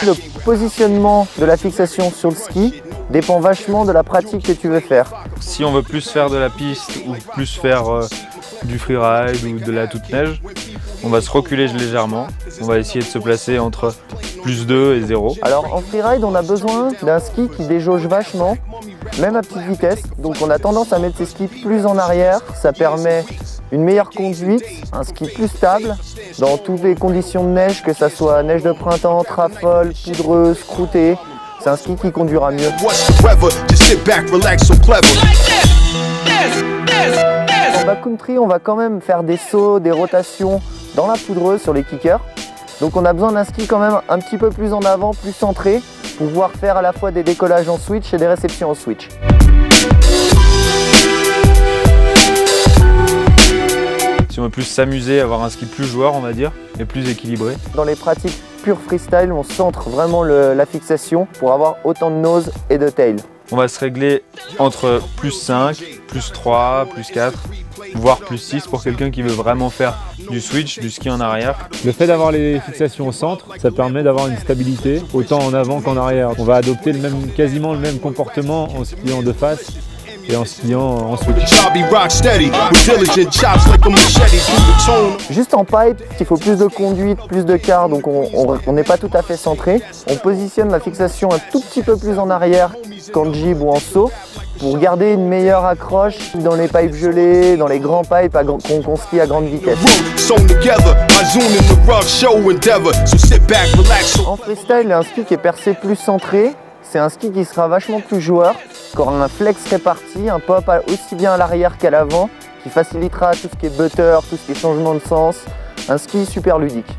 Le positionnement de la fixation sur le ski dépend vachement de la pratique que tu veux faire. Si on veut plus faire de la piste ou plus faire du freeride ou de la toute neige, on va se reculer légèrement. On va essayer de se placer entre plus 2 et 0. Alors en freeride, on a besoin d'un ski qui déjauge vachement, même à petite vitesse. Donc on a tendance à mettre ses skis plus en arrière. Ça permet une meilleure conduite, un ski plus stable dans toutes les conditions de neige, que ça soit neige de printemps, trafole, poudreuse, croûtée. C'est un ski qui conduira mieux. En backcountry, on va quand même faire des sauts, des rotations dans la poudreuse sur les kickers. Donc on a besoin d'un ski quand même un petit peu plus en avant, plus centré, pour pouvoir faire à la fois des décollages en switch et des réceptions en switch. Si on veut plus s'amuser, avoir un ski plus joueur, on va dire, et plus équilibré. Dans les pratiques pure freestyle, on centre vraiment la fixation pour avoir autant de nose et de tail. On va se régler entre plus 5, plus 3, plus 4, voire plus 6 pour quelqu'un qui veut vraiment faire du switch, du ski en arrière. Le fait d'avoir les fixations au centre, ça permet d'avoir une stabilité autant en avant qu'en arrière. On va adopter quasiment le même comportement en skiant de face et en skiant en switch. Juste en pipe, il faut plus de conduite, plus de quart, donc on n'est pas tout à fait centré. On positionne la fixation un tout petit peu plus en arrière qu'en jib ou en saut pour garder une meilleure accroche dans les pipes gelées, dans les grands pipes qu'on skie à grande vitesse. En freestyle, un ski qui est percé plus centré. C'est un ski qui sera vachement plus joueur, qui aura un flex réparti, un pop aussi bien à l'arrière qu'à l'avant, qui facilitera tout ce qui est butter, tout ce qui est changement de sens. Un ski super ludique.